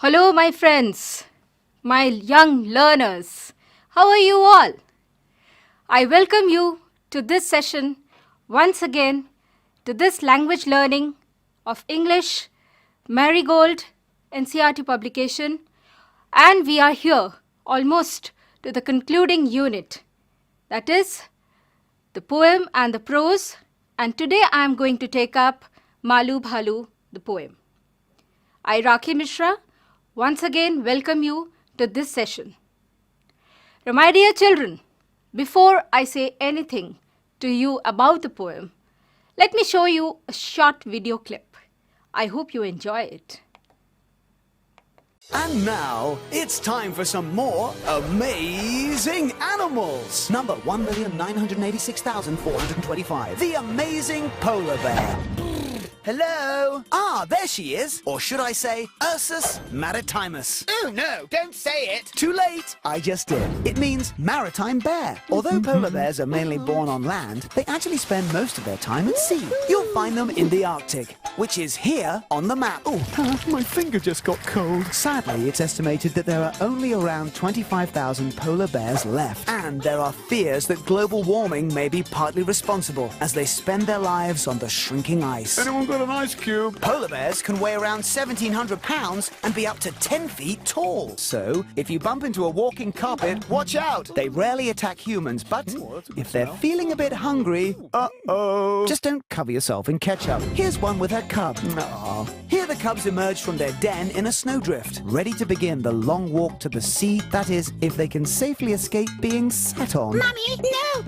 Hello, my friends, my young learners. How are you all? I welcome you to this session once again to this language learning of English, Marigold, NCERT publication, and we are here almost to the concluding unit, that is the poem and the prose, and today I am going to take up Malu, Bhalu, the poem. I, Rakhi Mishra, once again welcome you to this session. Now, my dear children, before I say anything to you about the poem, let me show you a short video clip. I hope you enjoy it. And now, it's time for some more amazing animals. Number 1,986,425. The amazing polar bear. Hello? Ah, there she is. Or should I say, Ursus maritimus. Oh no, don't say it. Too late. I just did. It means maritime bear. Although polar bears are mainly born on land, they actually spend most of their time at sea. You'll find them in the Arctic, which is here on the map. Oh, my finger just got cold. Sadly, it's estimated that there are only around 25,000 polar bears left. And there are fears that global warming may be partly responsible as they spend their lives on the shrinking ice. Anyone got an ice cube? Polar bears can weigh around 1,700 pounds and be up to 10 feet tall. So, if you bump into a walking carpet, watch out. They rarely attack humans, but if they're feeling a bit hungry, just don't cover yourself in ketchup. Here's one with her cub. Aww. Here the cubs emerge from their den in a snowdrift, ready to begin the long walk to the sea. That is, if they can safely escape being sat on. Mummy, no!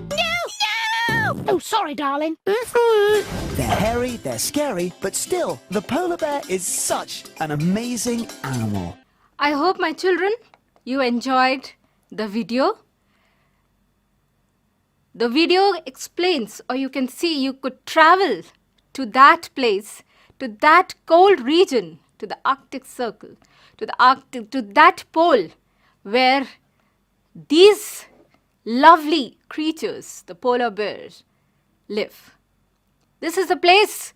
Oh, sorry, darling. They're hairy, they're scary, but still, the polar bear is such an amazing animal. I hope, my children, you enjoyed the video. The video explains, or you can see, you could travel to that place, to that cold region, to the Arctic Circle, to that pole where these lovely creatures, the polar bears, live. This is the place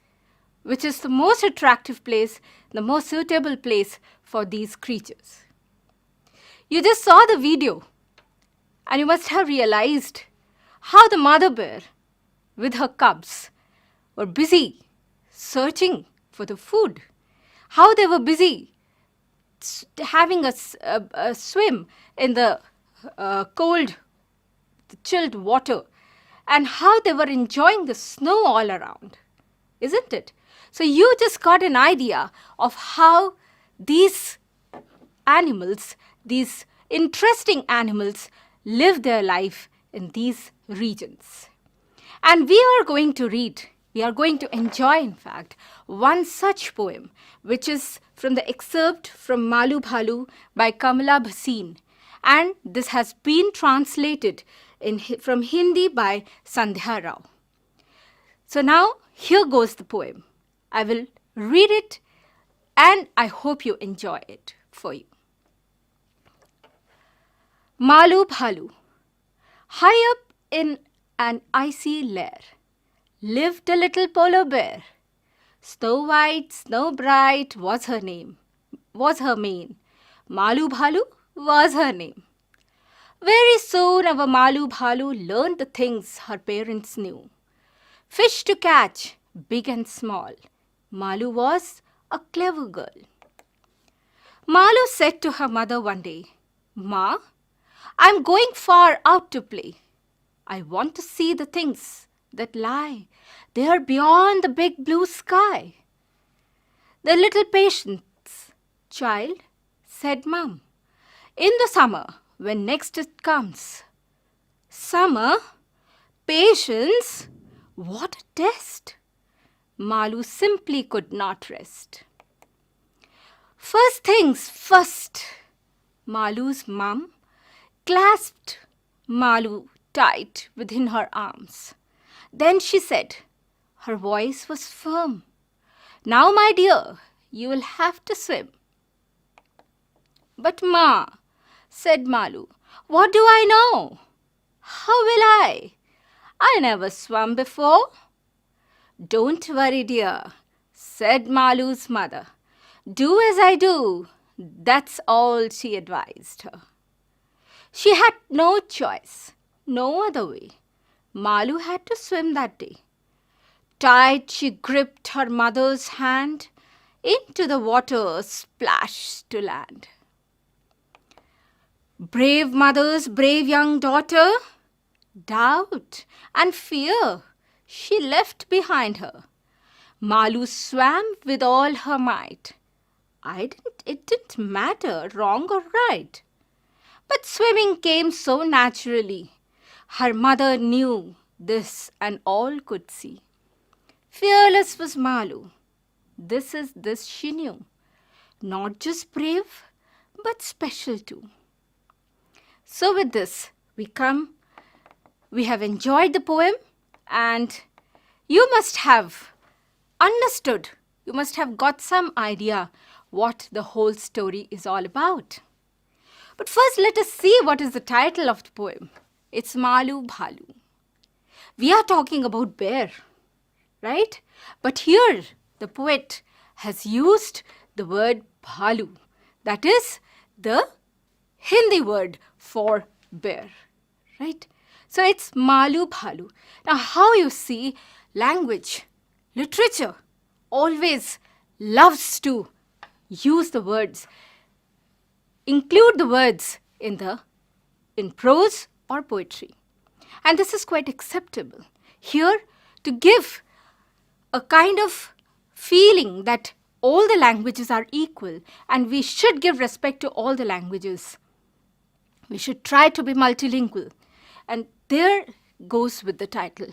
which is the most attractive place, the most suitable place for these creatures. You just saw the video and you must have realized how the mother bear with her cubs were busy searching for the food, how they were busy having a swim in the cold, chilled water, and how they were enjoying the snow all around, isn't it? So you just got an idea of how these animals, these interesting animals, live their life in these regions. And we are going to enjoy, in fact, one such poem, which is from the excerpt from Malu Bhalu by Kamala Bhasin. And this has been translated from Hindi by Sandhya Rao. So now, here goes the poem. I will read it and I hope you enjoy it for you. Malu Bhalu. High up in an icy lair lived a little polar bear. Snow white, snow bright was her mane. Malu Bhalu was her name. Very soon our Malu Bhalu learned the things her parents knew. Fish to catch, big and small. Malu was a clever girl. Malu said to her mother one day, "Ma, I'm going far out to play. I want to see the things that lie there beyond the big blue sky." "The little patience, child," said Mum. "In the summer, when next it comes." Summer? Patience? What a test! Malu simply could not rest. First things first, Malu's mum clasped Malu tight within her arms. Then she said, her voice was firm, "Now, my dear, you will have to swim." "But Ma," said Malu, "what do I know? How will I? I never swam before." "Don't worry, dear," said Malu's mother. "Do as I do, That's all she advised her. She had no choice, no other way. Malu had to swim that day. Tight, she gripped her mother's hand. Into the water, splashed to land. Brave mother's brave young daughter, doubt and fear she left behind her. Malu swam with all her might. It didn't matter, wrong or right. But swimming came so naturally. Her mother knew this and all could see. Fearless was Malu. This she knew. Not just brave, but special too. So with this, we have enjoyed the poem, and you must have understood, you must have got some idea what the whole story is all about. But first, let us see what is the title of the poem. It's Malu Bhalu. We are talking about bear, right? But here, the poet has used the word Bhalu. That is the Hindi word for bear, right? So it's Malu Bhalu. Now, how you see, language, literature always loves to use the words, include the words in prose or poetry. And this is quite acceptable. Here, to give a kind of feeling that all the languages are equal and we should give respect to all the languages. We should try to be multilingual. And there goes with the title.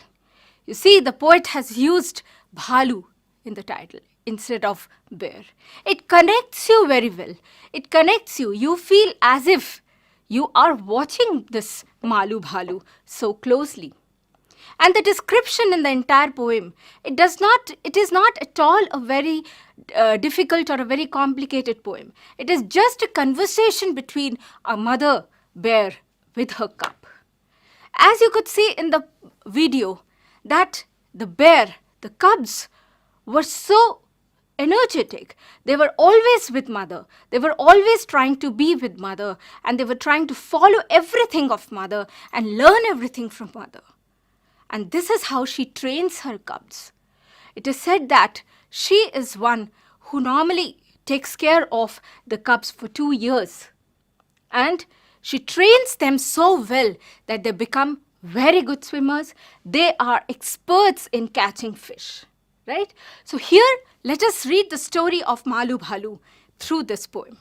You see, the poet has used Bhalu in the title instead of bear. It connects you very well. It connects you. You feel as if you are watching this Malu Bhalu so closely. And the description in the entire poem, it is not at all a very difficult or a very complicated poem. It is just a conversation between a mother bear with her cub. As you could see in the video, that the bear, the cubs, were so energetic. They were always with mother. They were always trying to be with mother, and they were trying to follow everything of mother and learn everything from mother. And this is how she trains her cubs. It is said that she is one who normally takes care of the cubs for 2 years. And she trains them so well that they become very good swimmers. They are experts in catching fish, right? So here, let us read the story of Malu Bhalu through this poem.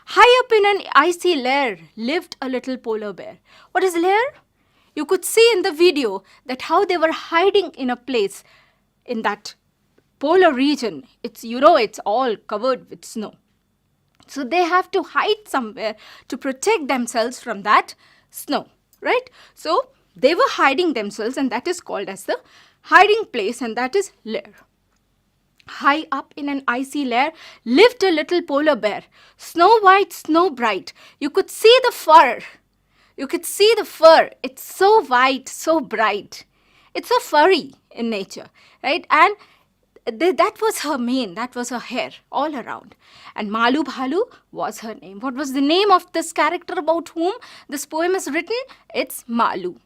High up in an icy lair lived a little polar bear. What is lair? You could see in the video that how they were hiding in a place in that polar region. It's all covered with snow. So they have to hide somewhere to protect themselves from that snow, right? So they were hiding themselves, and that is called as the hiding place, and that is lair. High up in an icy lair lived a little polar bear, snow white, snow bright. You could see the fur. It's so white, so bright. It's so furry in nature, right? And that was her mane, that was her hair all around. And Malu Bhalu was her name. What was the name of this character about whom this poem is written? It's Malu.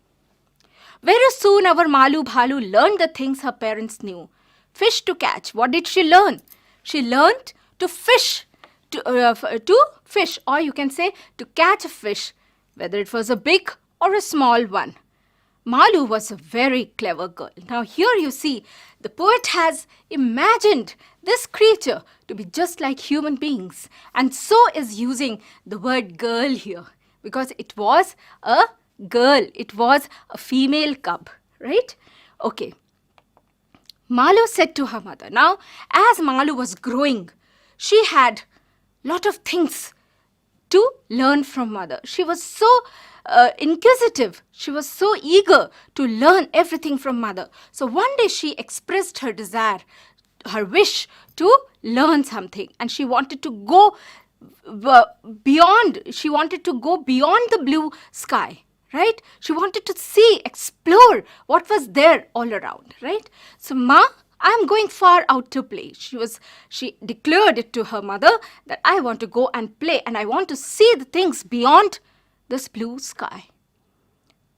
Very soon our Malu Bhalu learned the things her parents knew. Fish to catch. What did she learn? She learned to fish, to fish, or you can say to catch a fish, whether it was a big or a small one. Malu was a very clever girl. Now here you see, the poet has imagined this creature to be just like human beings, and so is using the word girl here, because it was a girl, it was a female cub, right? Okay. Malu said to her mother, now as Malu was growing, she had lot of things to learn from mother. She was so inquisitive. She was so eager to learn everything from mother. So one day she expressed her desire, her wish to learn something, and she wanted to go beyond. She wanted to go beyond the blue sky, right? She wanted to see, explore what was there all around, right? So, Ma, I'm going far out to play. She declared it to her mother that I want to go and play and I want to see the things beyond this blue sky.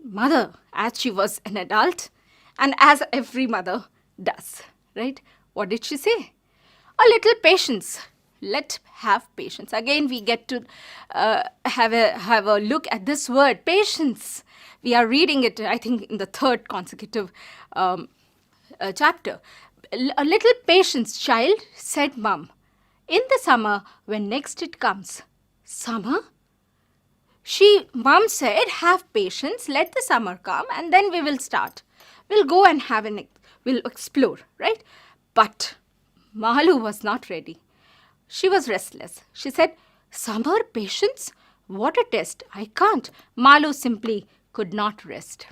Mother, as she was an adult, and as every mother does, right? What did she say? A little patience. Let have patience. Again, we get to have a look at this word, patience. We are reading it, I think, in the third consecutive chapter. A little patience, child, said Mum. In the summer, when next it comes. Summer? Mum said, have patience, let the summer come, and then we will start. We'll go and we'll explore, right? But Malu was not ready. She was restless. She said, summer, patience? What a test. I can't. Malu simply could not rest.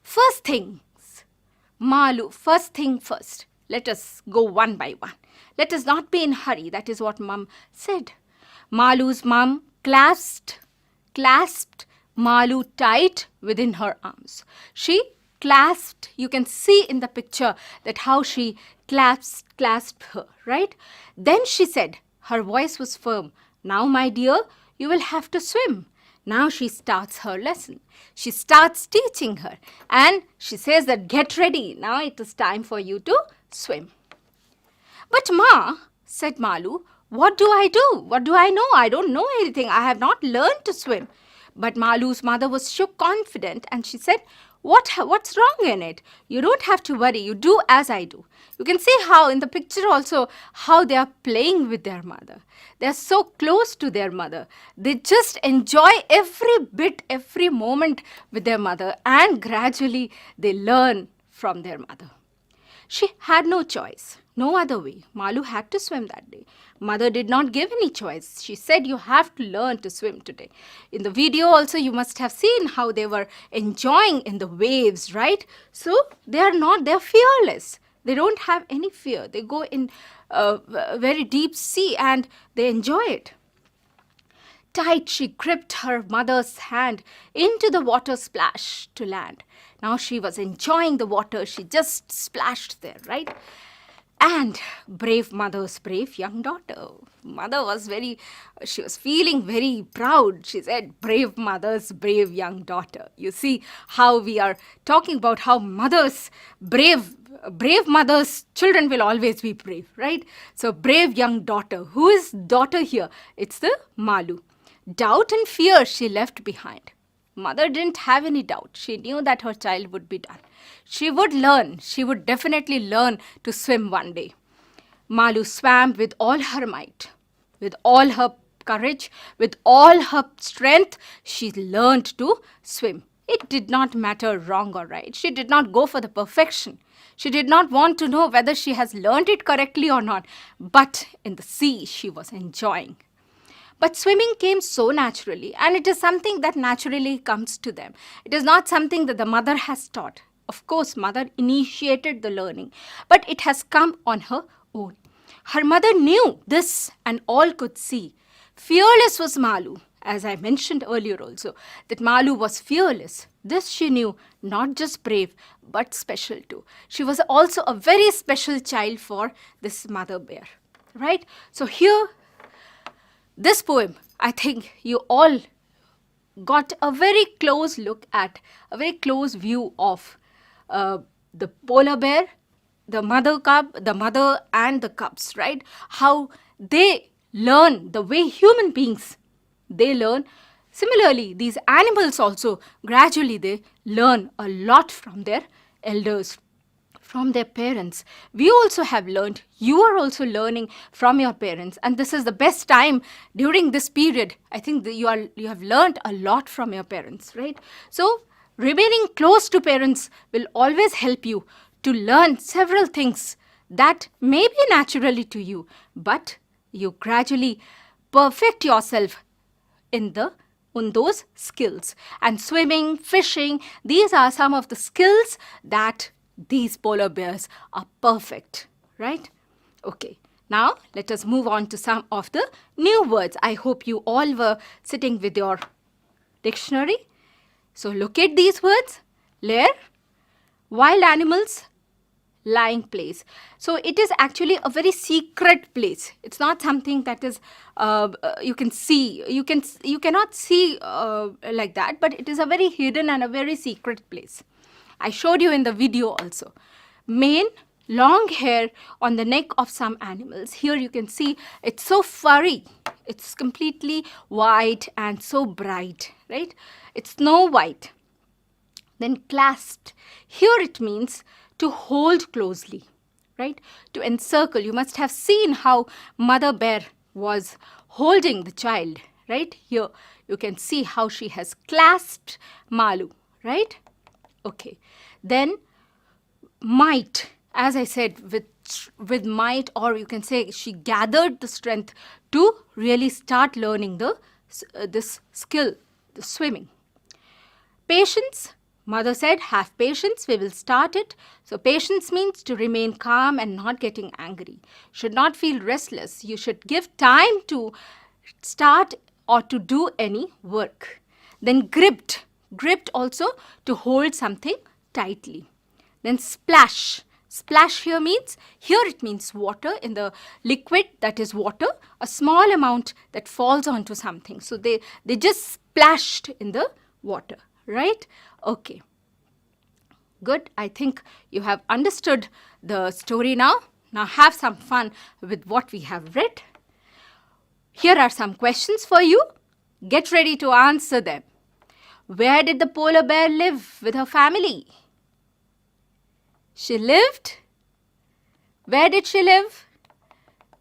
First thing first. Let us go one by one. Let us not be in hurry. That is what Mum said. Malu's mum clasped Malu tight within her arms. She clasped, you can see in the picture that how she clasped her, right? Then she said, her voice was firm, now my dear, you will have to swim. Now she starts her lesson. She starts teaching her and she says that get ready, now it is time for you to swim. But Ma, said Malu, what do I do? What do I know? I don't know anything. I have not learned to swim. But Malu's mother was so confident and she said, what's wrong in it? You don't have to worry. You do as I do. You can see how in the picture also how they are playing with their mother. They are so close to their mother. They just enjoy every bit, every moment with their mother and gradually they learn from their mother. She had no choice, no other way. Malu had to swim that day. Mother did not give any choice. She said, you have to learn to swim today. In the video also, you must have seen how they were enjoying in the waves, right? So they're fearless. They don't have any fear. They go in a very deep sea and they enjoy it. Tight, she gripped her mother's hand into the water splash to land. Now she was enjoying the water. She just splashed there, right? And brave mother's brave young daughter. Mother was she was feeling very proud. She said, brave mother's brave young daughter. You see how we are talking about how brave mothers, children will always be brave, right? So brave young daughter. Who is daughter here? It's the Malu. Doubt and fear she left behind. Mother didn't have any doubt. She knew that her child would be done. She would learn. She would definitely learn to swim one day. Malu swam with all her might, with all her courage, with all her strength. She learned to swim. It did not matter wrong or right. She did not go for the perfection. She did not want to know whether she has learned it correctly or not. But in the sea, she was enjoying. But swimming came so naturally, and it is something that naturally comes to them. It is not something that the mother has taught. Of course, mother initiated the learning, but it has come on her own. Her mother knew this and all could see. Fearless was Malu, as I mentioned earlier also, that Malu was fearless. This she knew, not just brave, but special too. She was also a very special child for this mother bear, right? So here, this poem, I think you all got a very close look at, a very close view of the polar bear, the mother and the cubs, right? How they learn the way human beings, they learn. Similarly, these animals also, gradually they learn a lot from their elders, from their parents. We also have learned, you are also learning from your parents, and this is the best time during this period. I think that you have learned a lot from your parents, right? So remaining close to parents will always help you to learn several things that may be naturally to you, but you gradually perfect yourself in those skills. And swimming, fishing, these are some of the skills that these polar bears are perfect, right? Okay, now let us move on to some of the new words. I hope you all were sitting with your dictionary. So look at these words. Lair, wild animals, lying place. So it is actually a very secret place. It's not something that is you can see. You cannot see like that, but it is a very hidden and a very secret place. I showed you in the video also. Mane, long hair on the neck of some animals. Here you can see it's so furry. It's completely white and so bright, right? It's snow white. Then clasped. Here it means to hold closely, right? To encircle. You must have seen how Mother Bear was holding the child, right? Here you can see how she has clasped Malu, right? Okay. Then might, as I said, with might, or you can say she gathered the strength to really start learning this skill, the swimming. Patience, mother said, have patience, we will start it. So patience means to remain calm and not getting angry. Should not feel restless. You should give time to start or to do any work. Then gripped also to hold something tightly. Then splash. Splash here it means water, in the liquid that is water, a small amount that falls onto something. So they just splashed in the water, right? Okay. Good. I think you have understood the story now. Now have some fun with what we have read. Here are some questions for you. Get ready to answer them. Where did the polar bear live with her family? She lived. Where did she live?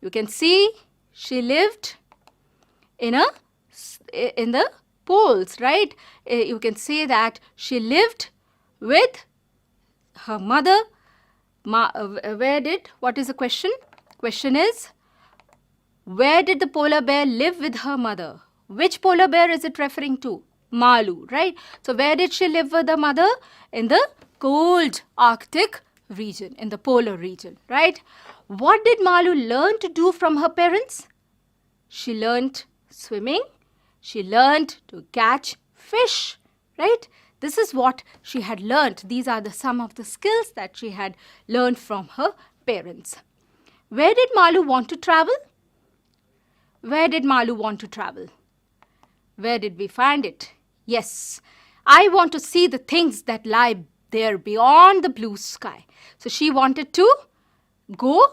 You can see she lived in the poles, right? You can say that she lived with her mother. What is the question? Question is, where did the polar bear live with her mother? Which polar bear is it referring to? Malu, right? So where did she live with her mother? In the cold Arctic region, in the polar region, right? What did Malu learn to do from her parents? She learned swimming. She learned to catch fish, right? This is what she had learned. These are some of the skills that she had learned from her parents. Where did Malu want to travel? Where did Malu want to travel? Where did we find it? Yes, I want to see the things that lie there beyond the blue sky. So she wanted to go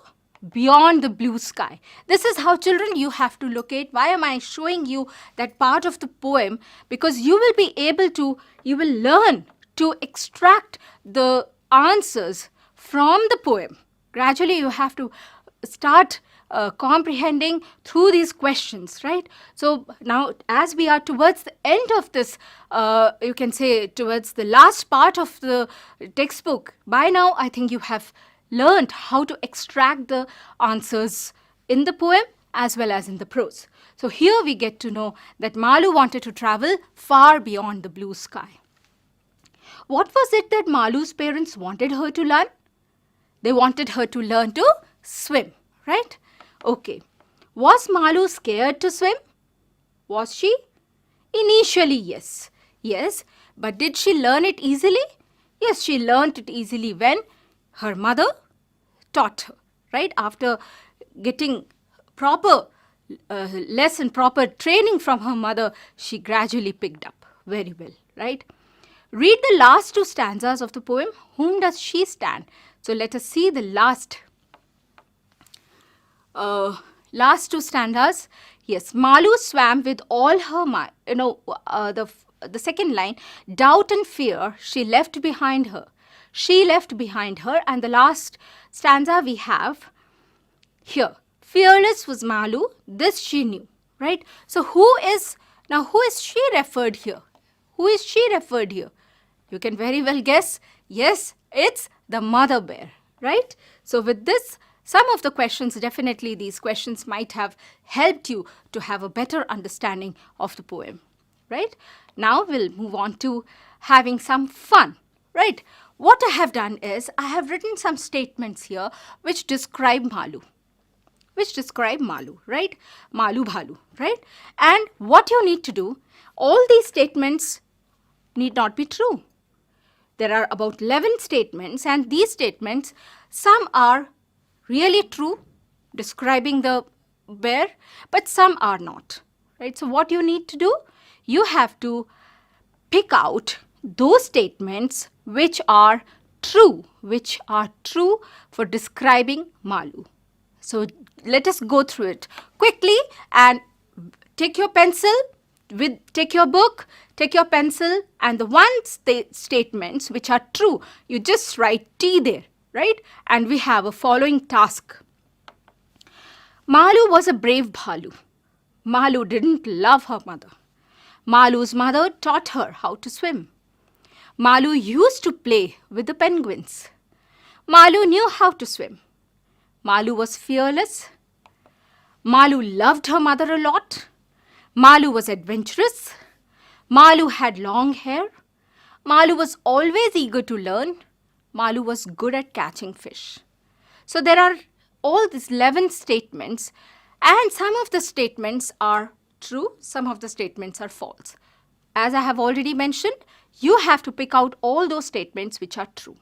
beyond the blue sky. This is how, children, you have to locate. Why am I showing you that part of the poem? Because you will be able to, you will learn to extract the answers from the poem. Gradually you have to start comprehending through these questions, right? So now, as we are towards the end of this, you can say towards the last part of the textbook, by now I think you have learned how to extract the answers in the poem as well as in the prose. So here we get to know that Malu wanted to travel far beyond the blue sky. What was it that Malu's parents wanted her to learn? They wanted her to learn to swim, right? Okay. Was Malu scared to swim? Was she? Initially, yes. Yes, but did she learn it easily? Yes, she learned it easily when her mother taught her, right? After getting proper lesson, proper training from her mother, she gradually picked up very well, right? Read the last two stanzas of the poem. Whom does she stand? So let us see the last two stanzas. Yes, Malu swam with all her might. The second line, doubt and fear she left behind her. She left behind her. And the last stanza we have here. Fearless was Malu, this she knew, right? So who is she referred here? Who is she referred here? You can very well guess. Yes, it's the mother bear, right? So with this, some of the questions, definitely these questions might have helped you to have a better understanding of the poem, right? Now we'll move on to having some fun, right? What I have done is I have written some statements here which describe Malu. Right? Malu Bhalu, right? And what you need to do, all these statements need not be true. There are about 11 statements, and these statements, Some are really true, describing the bear, but some are not. Right? So what you need to do, you have to pick out those statements which are true for describing Malu. So let us go through it quickly, and take your pencil, take your book, take your pencil, and the statements which are true, you just write T there, right? And we have a following task. Malu was a brave Bhalu. Malu didn't love her mother. Malu's mother taught her how to swim. Malu used to play with the penguins. Malu knew how to swim. Malu was fearless. Malu loved her mother a lot. Malu was adventurous. Malu had long hair. Malu was always eager to learn. Malu was good at catching fish. So there are all these 11 statements, and some of the statements are true, some of the statements are false. As I have already mentioned, you have to pick out all those statements which are true.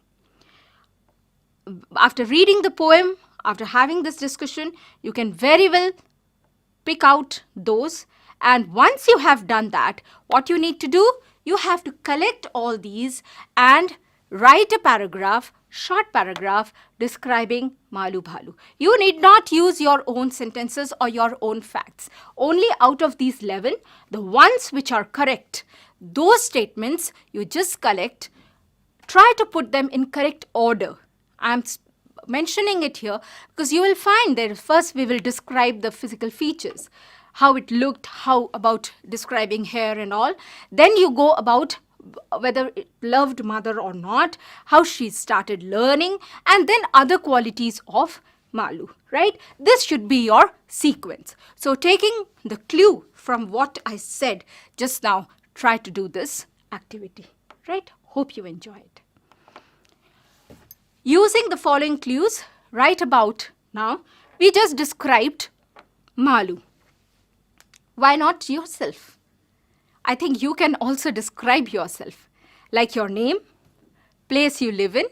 After reading the poem, after having this discussion, you can very well pick out those. And once you have done that, what you need to do, you have to collect all these and write a paragraph, short paragraph, describing Malu Bhalu. You need not use your own sentences or your own facts. Only out of these 11, the ones which are correct, those statements you just collect, try to put them in correct order. I'm mentioning it here because you will find that first we will describe the physical features, how it looked, how about describing hair and all. Then you go about whether it loved mother or not, how she started learning, and then other qualities of Malu, right? This should be your sequence. So taking the clue from what I said just now, try to do this activity, right? Hope you enjoy it. Using the following clues, right about now, we just described Malu. Why not yourself? I think you can also describe yourself, like your name, place you live in,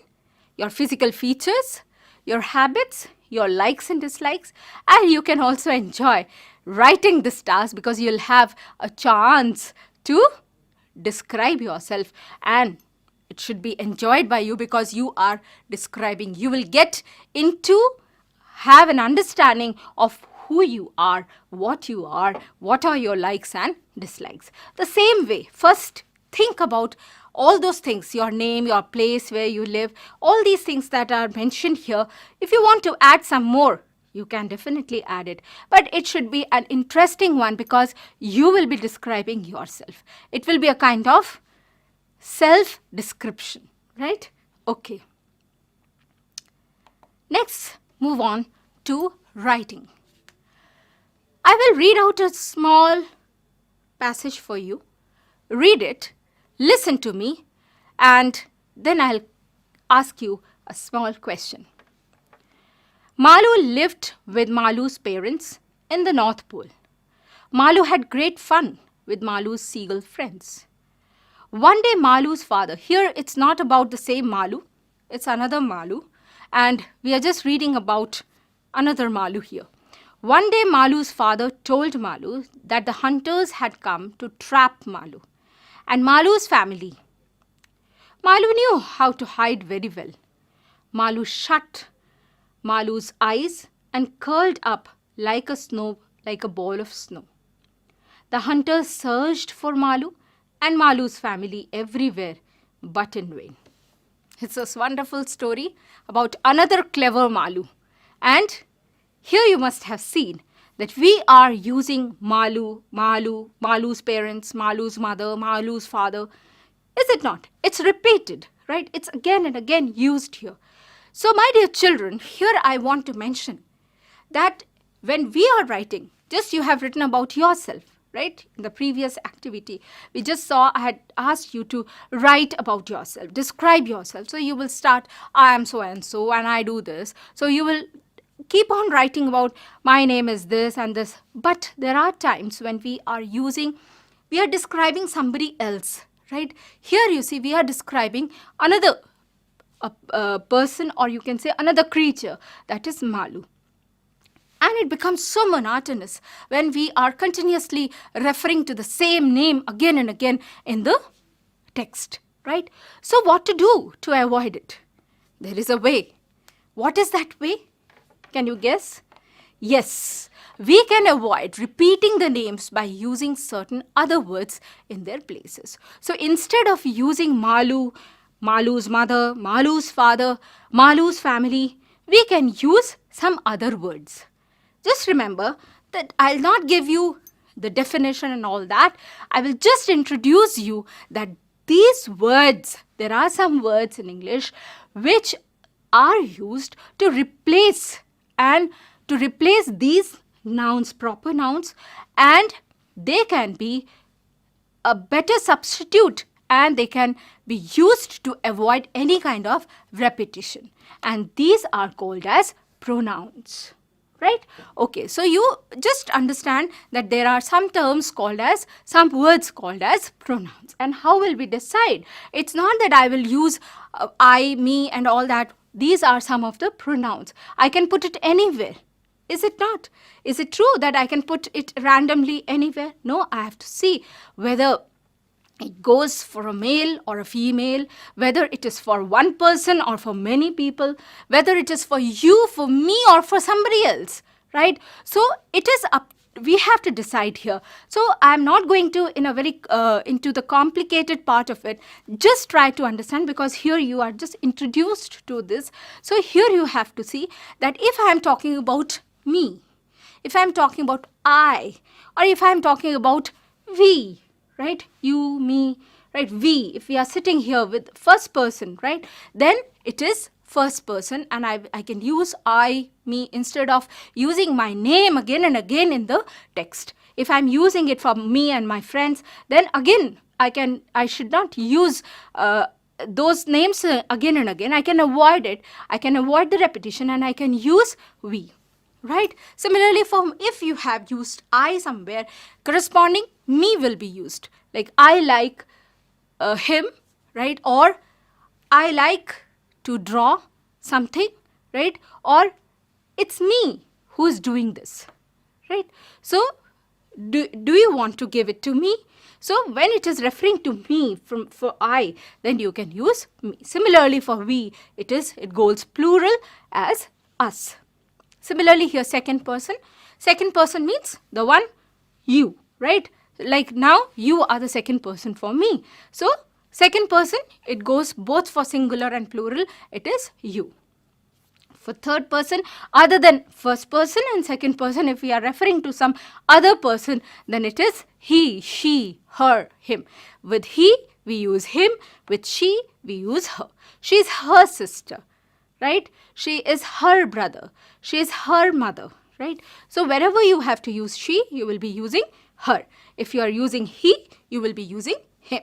your physical features, your habits, your likes and dislikes, and you can also enjoy writing this task because you'll have a chance to describe yourself, and it should be enjoyed by you because you are describing. You will get into have an understanding of who you are, what are your likes and dislikes. The same way, first think about all those things, your name, your place where you live, all these things that are mentioned here. If you want to add some more, you can definitely add it. But it should be an interesting one because you will be describing yourself. It will be a kind of self-description, right? Okay. Next, move on to writing. I will read out a small passage for you. Read it, listen to me, and then I'll ask you a small question. Malu lived with Malu's parents in the North Pole. Malu had great fun with Malu's seagull friends. One day Malu's father, here it's not about the same Malu, it's another Malu, and we are just reading about another Malu here. One day Malu's father told Malu that the hunters had come to trap Malu and Malu's family. Malu knew how to hide very well. Malu shut Malu's eyes and curled up like a ball of snow. The hunters searched for Malu and Malu's family everywhere, but in vain. It's a wonderful story about another clever Malu. And here you must have seen that we are using Malu's parents, Malu's mother, Malu's father. Is it not? It's repeated, right? It's again and again used here. So my dear children, here I want to mention that when we are writing, just you have written about yourself, right? In the previous activity, we just saw I had asked you to write about yourself, describe yourself. So you will start, I am so and so and I do this. So you will keep on writing about my name is this and this. But there are times when we are describing somebody else, right? Here you see we are describing another a person, or you can say another creature, that is Malu. And it becomes so monotonous when we are continuously referring to the same name again and again in the text, right? So what to do to avoid it? There is a way. What is that way? Can you guess? Yes, we can avoid repeating the names by using certain other words in their places. So instead of using Malu, Malu's mother, Malu's father, Malu's family, we can use some other words. Just remember that I'll not give you the definition and all that. I will just introduce you that these words, there are some words in English which are used to replace these nouns, proper nouns, and they can be a better substitute, and they can be used to avoid any kind of repetition. And these are called as pronouns. Right? Okay, so you just understand that there are some words called as pronouns. And how will we decide? It's not that I will use I, me and all that. These are some of the pronouns. I can put it anywhere. Is it not? Is it true that I can put it randomly anywhere? No, I have to see whether it goes for a male or a female, whether it is for one person or for many people, whether it is for you, for me, or for somebody else, right? So it is up. We have to decide here. So I'm not going to into the complicated part of it. Just try to understand, because here you are just introduced to this. So here you have to see that if I am talking about me, if I am talking about I, or if I am talking about we, right? You, me, right? We. If we are sitting here with first person, right? Then it is first person, and I can use I, me, instead of using my name again and again in the text. If I'm using it for me and my friends, then again I should not use those names again and again. I can avoid it. I can avoid the repetition, and I can use we. Right? Similarly, if you have used I somewhere, corresponding me will be used. Like I like him, right? Or I like to draw something, right? Or it's me who's doing this, right? So do you want to give it to me? So when it is referring to me for I, then you can use me. Similarly for we, it goes plural as us. Similarly here, second person means the one, you, right? Like now you are the second person for me. So second person, it goes both for singular and plural, it is you. For third person, other than first person and second person, if we are referring to some other person, then it is he, she, her, him. With he, we use him. With she, we use her. She is her sister, right? She is her brother. She is her mother, right? So wherever you have to use she, you will be using her. If you are using he, you will be using him.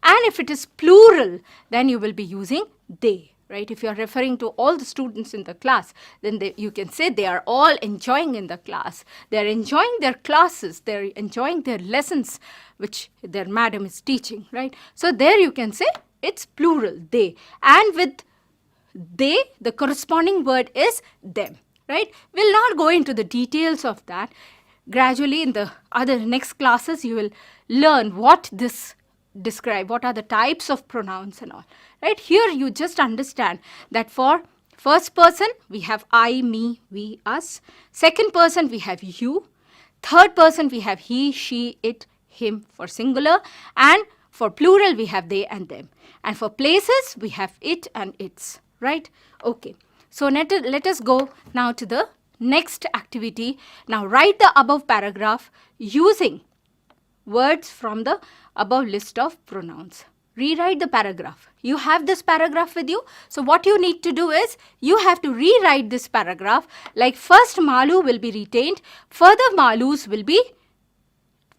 And if it is plural, then you will be using they, right? If you are referring to all the students in the class, then you can say they are all enjoying in the class. They are enjoying their classes. They are enjoying their lessons, which their madam is teaching, right? So there you can say it's plural, they. And with they, the corresponding word is them, right? We'll not go into the details of that. Gradually in the other next classes, you will learn what this describe, what are the types of pronouns and all, right? Here you just understand that for first person, we have I, me, we, us. Second person, we have you. Third person, we have he, she, it, him for singular. And for plural, we have they and them. And for places, we have it and its. Right? Okay. So let us go now to the next activity. Now write the above paragraph using words from the above list of pronouns. Rewrite the paragraph. You have this paragraph with you. So what you need to do is you have to rewrite this paragraph. Like first Malu will be retained. Further Malus will be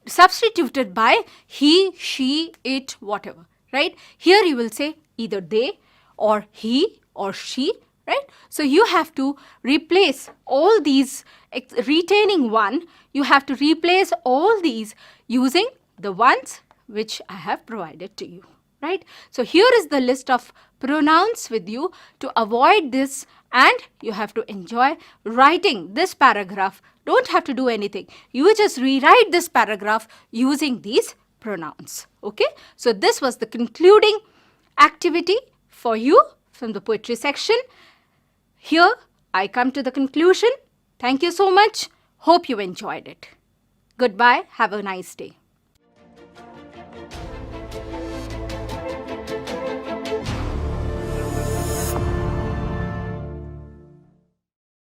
substituted by he, she, it, whatever. Right? Here you will say either they or he or she, right? So you have to replace all these, retaining one, you have to replace all these using the ones which I have provided to you, right? right? So here is the list of pronouns with you to avoid this, and you have to enjoy writing this paragraph. Don't have to do anything. You just rewrite this paragraph using these pronouns. Okay? So this was the concluding activity for you from the poetry section. Here I come to the conclusion. Thank you so much. Hope you enjoyed it. Goodbye. Have a nice day.